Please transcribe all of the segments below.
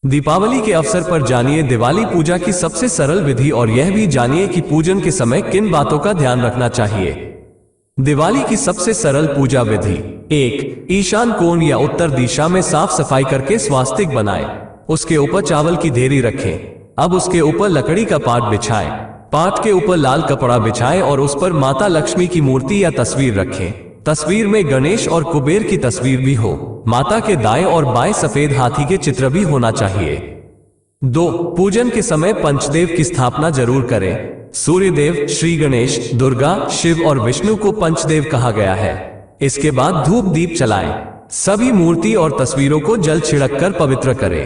दीपावली के अवसर पर जानिए दिवाली पूजा की सबसे सरल विधि और यह भी जानिए कि पूजन के समय किन बातों का ध्यान रखना चाहिए। दिवाली की सबसे सरल पूजा विधि। 1. ईशान कोण या उत्तर दिशा में साफ सफाई करके स्वास्तिक बनाएं। उसके ऊपर चावल की ढेरी रखें। अब उसके ऊपर लकड़ी का पाट बिछाएं। पाट के ऊपर लाल कपड़ा बिछाएं और उस पर माता लक्ष्मी की मूर्ति या तस्वीर रखें। तस्वीर में गणेश और कुबेर की तस्वीर भी हो। माता के दाएं और बाएं सफेद हाथी के चित्र भी होना चाहिए। 2. पूजन के समय पंचदेव की स्थापना जरूर करें। सूर्यदेव, श्री गणेश, दुर्गा, शिव और विष्णु को पंचदेव कहा गया है। इसके बाद धूप दीप जलाएं। सभी मूर्ति और तस्वीरों को जल छिड़ककर पवित्र करें।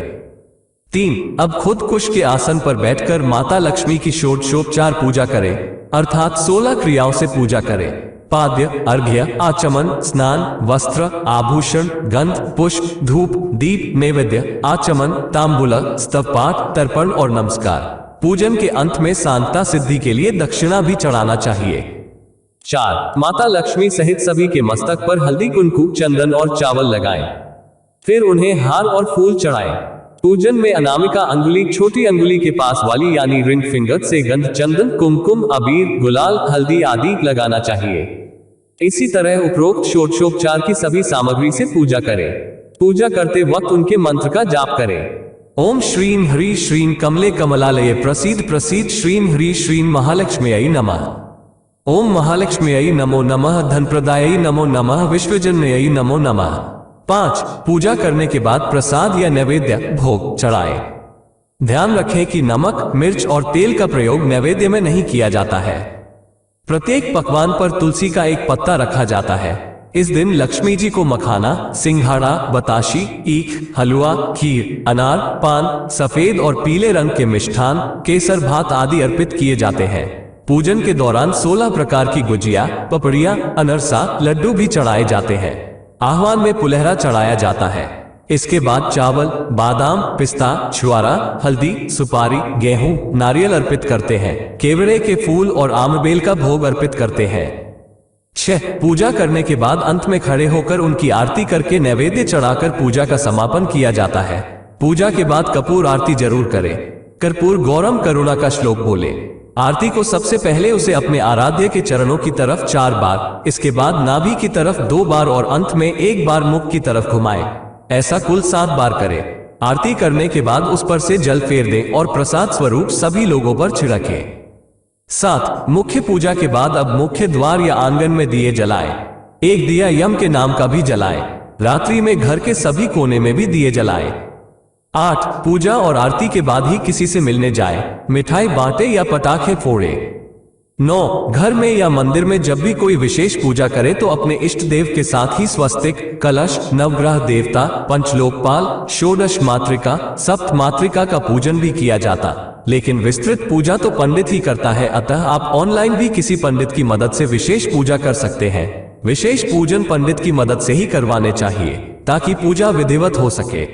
3. अब खुद कुश के आसन पर बैठकर माता लक्ष्मी की षोडशोपचार पूजा करें, अर्थात 16 क्रियाओं से पूजा करें। पाद्य, अर्घ्य, आचमन, स्नान, वस्त्र, आभूषण, गंध, पुष्प, धूप, दीप, नैवेद्य, आचमन, तांबूल, स्तवपाठ, तर्पण और नमस्कार। पूजन के अंत में सांता सिद्धि के लिए दक्षिणा भी चढ़ाना चाहिए। 4. माता लक्ष्मी सहित सभी के मस्तक पर हल्दी, कुंकु, चंदन और चावल लगाएं। फिर उन्हें हार और फूल चढ़ाएं। पूजन में अनामिका अंगुली, छोटी अंगुली के पास वाली यानी रिंग फिंगर से गंध, चंदन, कुमकुम, अबीर, गुलाल, हल्दी आदि लगाना चाहिए। इसी तरह उपरोक्त षोडशोपचार की सभी सामग्री से पूजा करें। पूजा करते वक्त उनके मंत्र का जाप करें। ओम श्रीं ह्रीं श्रीं कमले कमलालये प्रसीद प्रसीद श्रीं ह्रीं श्रीं महालक्ष्म्यै नमः। ओम महालक्ष्म्यै नमो नमः। धनप्रदायै नमो नमः। विश्वजनन्यै नमो नमः। 5. पूजा करने के बाद प्रसाद या नैवेद्य भोग चढ़ाएं। ध्यान रखें कि नमक, मिर्च और तेल का प्रयोग नैवेद्य में नहीं किया जाता है। प्रत्येक पकवान पर तुलसी का एक पत्ता रखा जाता है। इस दिन लक्ष्मी जी को मखाना, सिंघाड़ा, बताशी, ईख, हलवा, खीर, अनार, पान, सफेद और पीले रंग के मिष्ठान, केसर भात आदि अर्पित किए जाते हैं। पूजन के दौरान 16 प्रकार की गुजिया, पपड़िया, अनरसा, लड्डू भी चढ़ाए जाते हैं। आह्वान में पुलहरा चढ़ाया जाता है। इसके बाद चावल, बादाम, पिस्ता, छुआरा, हल्दी, सुपारी, गेहूं, नारियल अर्पित करते हैं। केवड़े के फूल और आमबेल का भोग अर्पित करते हैं। 6. पूजा करने के बाद अंत में खड़े होकर उनकी आरती करके नैवेद्य चढ़ाकर पूजा का समापन किया जाता है। पूजा के बाद कपूर आरती जरूर करें। कर्पूर गौरम करुणा का श्लोक बोले। आरती को सबसे पहले उसे अपने आराध्य के चरणों की तरफ 4 बार, इसके बाद नाभि की तरफ 2 बार और अंत में 1 बार मुख की तरफ घुमाएं। ऐसा कुल 7 बार करें। आरती करने के बाद उस पर से जल फेर दें और प्रसाद स्वरूप सभी लोगों पर छिड़कें। 7. मुख्य पूजा के बाद अब मुख्य द्वार या आंगन में दिए जलाएं। एक दिया यम के नाम का भी जलाएं। रात्रि में घर के सभी कोने में भी दिए जलाएं। 8. पूजा और आरती के बाद ही किसी से मिलने जाएं, मिठाई बांटे या पटाखे फोड़े। 9. घर में या मंदिर में जब भी कोई विशेष पूजा करे तो अपने इष्ट देव के साथ ही स्वस्तिक, कलश, नवग्रह देवता, पंचलोकपाल, षोडश मातृका, सप्त मातृका का पूजन भी किया जाता, लेकिन विस्तृत पूजा तो पंडित ही करता है। अतः आप ऑनलाइन भी किसी पंडित की मदद से विशेष पूजा कर सकते हैं। विशेष पूजन पंडित की मदद से ही करवाने चाहिए ताकि पूजा विधिवत हो सके।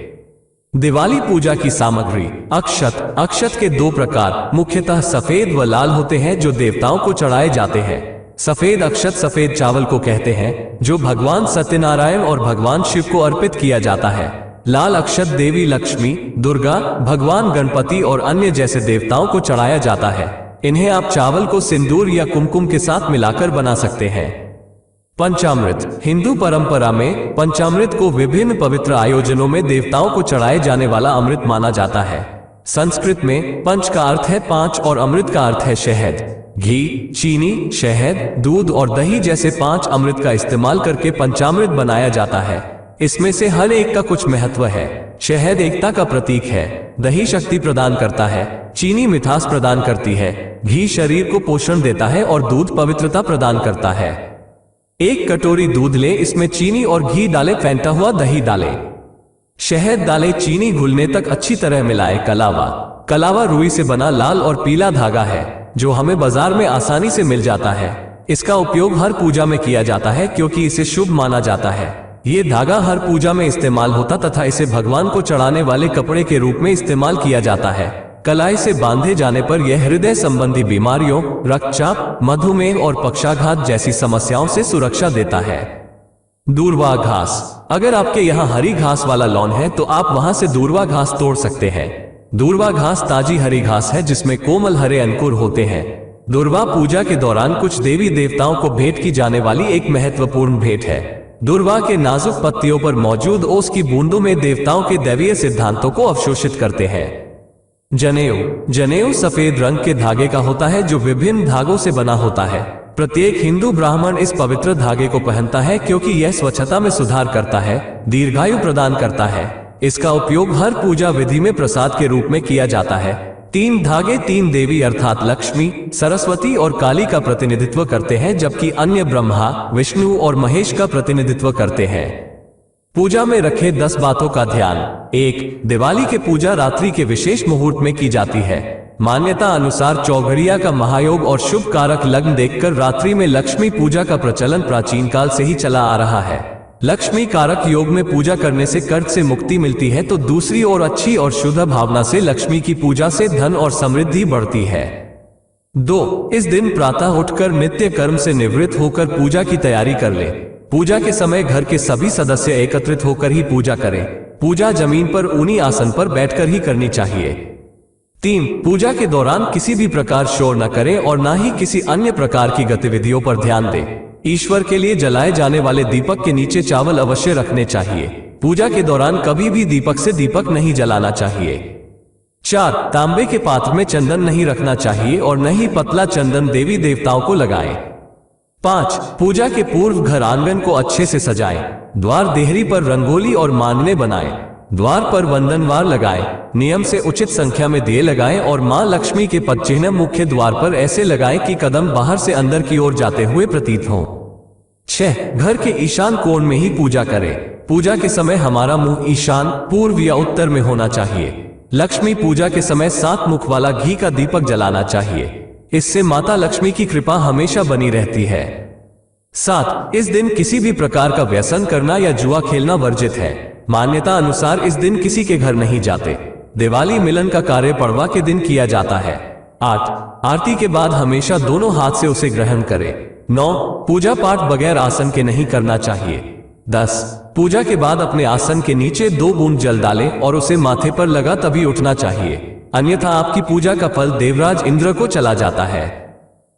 दिवाली पूजा की सामग्री। अक्षत। अक्षत के 2 प्रकार, मुख्यतः सफेद व लाल होते हैं जो देवताओं को चढ़ाए जाते हैं। सफेद अक्षत सफेद चावल को कहते हैं जो भगवान सत्यनारायण और भगवान शिव को अर्पित किया जाता है। लाल अक्षत देवी लक्ष्मी, दुर्गा, भगवान गणपति और अन्य जैसे देवताओं को चढ़ाया जाता है। इन्हें आप चावल को सिंदूर या कुमकुम के साथ मिलाकर बना सकते हैं। पंचामृत। हिंदू परंपरा में पंचामृत को विभिन्न पवित्र आयोजनों में देवताओं को चढ़ाए जाने वाला अमृत माना जाता है। संस्कृत में पंच का अर्थ है 5 और अमृत का अर्थ है शहद। घी, चीनी, शहद, दूध और दही जैसे 5 अमृत का इस्तेमाल करके पंचामृत बनाया जाता है। इसमें से हर एक का कुछ महत्व है। शहद एकता का प्रतीक है। दही शक्ति प्रदान करता है। चीनी मिठास प्रदान करती है। घी शरीर को पोषण देता है और दूध पवित्रता प्रदान करता है। 1 कटोरी दूध लें, इसमें चीनी और घी डालें, फेंटा हुआ दही डालें, शहद डालें, चीनी घुलने तक अच्छी तरह मिलाएं। कलावा। कलावा रुई से बना लाल और पीला धागा है जो हमें बाजार में आसानी से मिल जाता है। इसका उपयोग हर पूजा में किया जाता है क्योंकि इसे शुभ माना जाता है। ये धागा हर पूजा में इस्तेमाल होता तथा इसे भगवान को चढ़ाने वाले कपड़े के रूप में इस्तेमाल किया जाता है। कलाई से बांधे जाने पर यह हृदय संबंधी बीमारियों, रक्तचाप, मधुमेह और पक्षाघात जैसी समस्याओं से सुरक्षा देता है। दूर्वा घास। अगर आपके यहाँ हरी घास वाला लॉन है तो आप वहां से दूर्वा घास तोड़ सकते हैं। दूर्वा घास ताजी हरी घास है जिसमें कोमल हरे अंकुर होते हैं। दूर्वा पूजा के दौरान कुछ देवी देवताओं को भेंट की जाने वाली एक महत्वपूर्ण भेंट है। दूर्वा के नाजुक पत्तियों पर मौजूद ओस की बूंदों में देवताओं के दैवीय सिद्धांतों को अवशोषित करते हैं। जनेऊ। जनेऊ सफेद रंग के धागे का होता है जो विभिन्न धागों से बना होता है। प्रत्येक हिंदू ब्राह्मण इस पवित्र धागे को पहनता है क्योंकि यह स्वच्छता में सुधार करता है, दीर्घायु प्रदान करता है। इसका उपयोग हर पूजा विधि में प्रसाद के रूप में किया जाता है। 3 धागे 3 देवी अर्थात लक्ष्मी, सरस्वती और काली का प्रतिनिधित्व करते हैं, जबकि अन्य ब्रह्मा, विष्णु और महेश का प्रतिनिधित्व करते हैं। पूजा में रखे 10 बातों का ध्यान। 1. दिवाली के पूजा रात्रि के विशेष मुहूर्त में की जाती है। मान्यता अनुसार चौघड़िया का महायोग और शुभ कारक लग्न देखकर रात्रि में लक्ष्मी पूजा का प्रचलन प्राचीन काल से ही चला आ रहा है। लक्ष्मी कारक योग में पूजा करने से कर्ज से मुक्ति मिलती है, तो दूसरी ओर अच्छी और शुद्ध भावना से लक्ष्मी की पूजा से धन और समृद्धि बढ़ती है। 2. इस दिन प्रातः उठकर नित्य कर्म से निवृत्त होकर पूजा की तैयारी कर ले। पूजा के समय घर के सभी सदस्य एकत्रित होकर ही पूजा करें। पूजा जमीन पर ऊनी आसन पर बैठकर ही करनी चाहिए। 3. पूजा के दौरान किसी भी प्रकार शोर न करें और न ही किसी अन्य प्रकार की गतिविधियों पर ध्यान दें। ईश्वर के लिए जलाए जाने वाले दीपक के नीचे चावल अवश्य रखने चाहिए। पूजा के दौरान कभी भी दीपक से दीपक नहीं जलाना चाहिए। 4. तांबे के पात्र में चंदन नहीं रखना चाहिए और न ही पतला चंदन देवी देवताओं को लगाएं। 5. पूजा के पूर्व घर आंगन को अच्छे से सजाएं। द्वार देहरी पर रंगोली और मांगने बनाएं। द्वार पर वंदनवार लगाएं। नियम से उचित संख्या में दिए लगाएं और मां लक्ष्मी के पद चिन्ह मुख्य द्वार पर ऐसे लगाएं कि कदम बाहर से अंदर की ओर जाते हुए प्रतीत हों। 6. घर के ईशान कोण में ही पूजा करें। पूजा के समय हमारा मुंह ईशान, पूर्व या उत्तर में होना चाहिए। लक्ष्मी पूजा के समय 7 मुख वाला घी का दीपक जलाना चाहिए। इससे माता लक्ष्मी की कृपा हमेशा बनी रहती है। 7. इस दिन किसी भी प्रकार का व्यसन करना या जुआ खेलना वर्जित है। मान्यता अनुसार इस दिन किसी के घर नहीं जाते। दिवाली मिलन का कार्य पड़वा के दिन किया जाता है। 8. आरती के बाद हमेशा दोनों हाथ से उसे ग्रहण करें। 9. पूजा पाठ बगैर आसन के नहीं करना चाहिए। 10. पूजा के बाद अपने आसन के नीचे 2 बूंद जल डालें और उसे माथे पर लगा तभी उठना चाहिए, अन्यथा आपकी पूजा का फल देवराज इंद्र को चला जाता है।